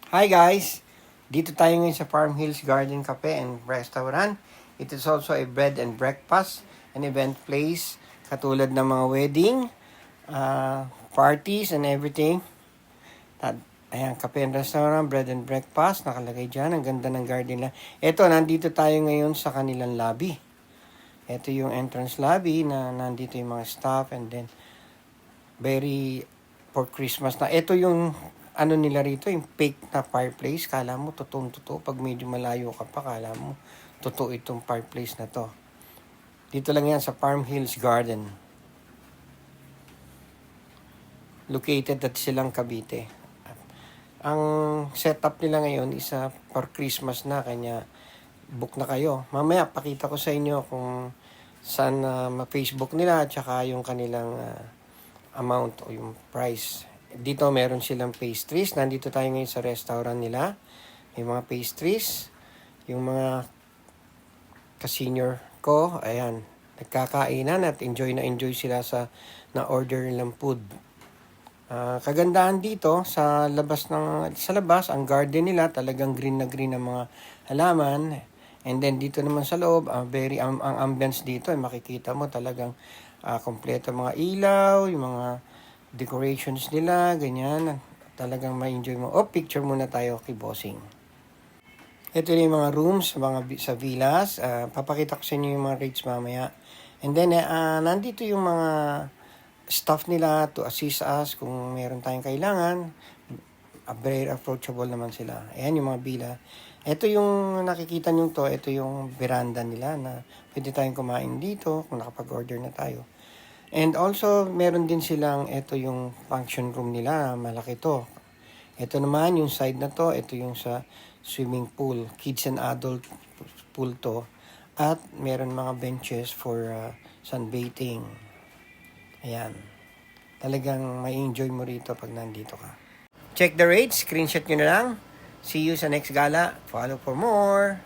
Hi guys! Dito tayo ngayon sa Farm Hills Garden Cafe and Restaurant. It is also a bed and breakfast, an event place, katulad ng mga wedding, parties and everything. Ayan, cafe and restaurant, bread and breakfast, nakalagay dyan. Ang ganda ng garden nila. Ito, nandito tayo ngayon sa kanilang lobby. Ito yung entrance lobby na nandito yung mga staff and then very for Christmas na. Ito yung ano nila rito, yung fake na fireplace. Kala mo, totoong-totoo. Pag medyo malayo ka pa, kala mo, totoo itong fireplace na to. Dito lang yan sa Farm Hills Garden. Located at Silang Cavite. Ang setup nila ngayon is for Christmas na, kanya book na kayo. Mamaya, pakita ko sa inyo kung saan ma-Facebook nila at saka yung kanilang amount o yung price. Dito meron silang pastries. Nandito tayo ngayon sa restaurant nila. May mga pastries. Yung mga ka-senior ko, ayan, nagkakainan at enjoy sila sa na-order nilang food. Kagandahan dito sa labas ang garden nila talagang green na green ang mga halaman. And then dito naman sa loob, ang ambience dito ay makikita mo talagang kompleto mga ilaw, yung mga decorations nila, ganyan. Talagang ma-enjoy mo. Picture muna tayo kay Bossing. Ito yung mga rooms sa villas. Papakita ko sa inyo yung mga rates mamaya. And then, nandito yung mga staff nila to assist us kung meron tayong kailangan. Very approachable naman sila. Ayan yung mga villa. Ito yung nakikita nyo to, ito yung veranda nila na pwede tayong kumain dito kung nakapag-order na tayo. And also, meron din silang, ito yung function room nila, malaki to. Ito naman, yung side na to, ito yung sa swimming pool, kids and adult pool to. At meron mga benches for sunbathing. Ayan. Talagang may enjoy mo rito pag nandito ka. Check the rates, screenshot nyo na lang. See you sa next gala. Follow for more.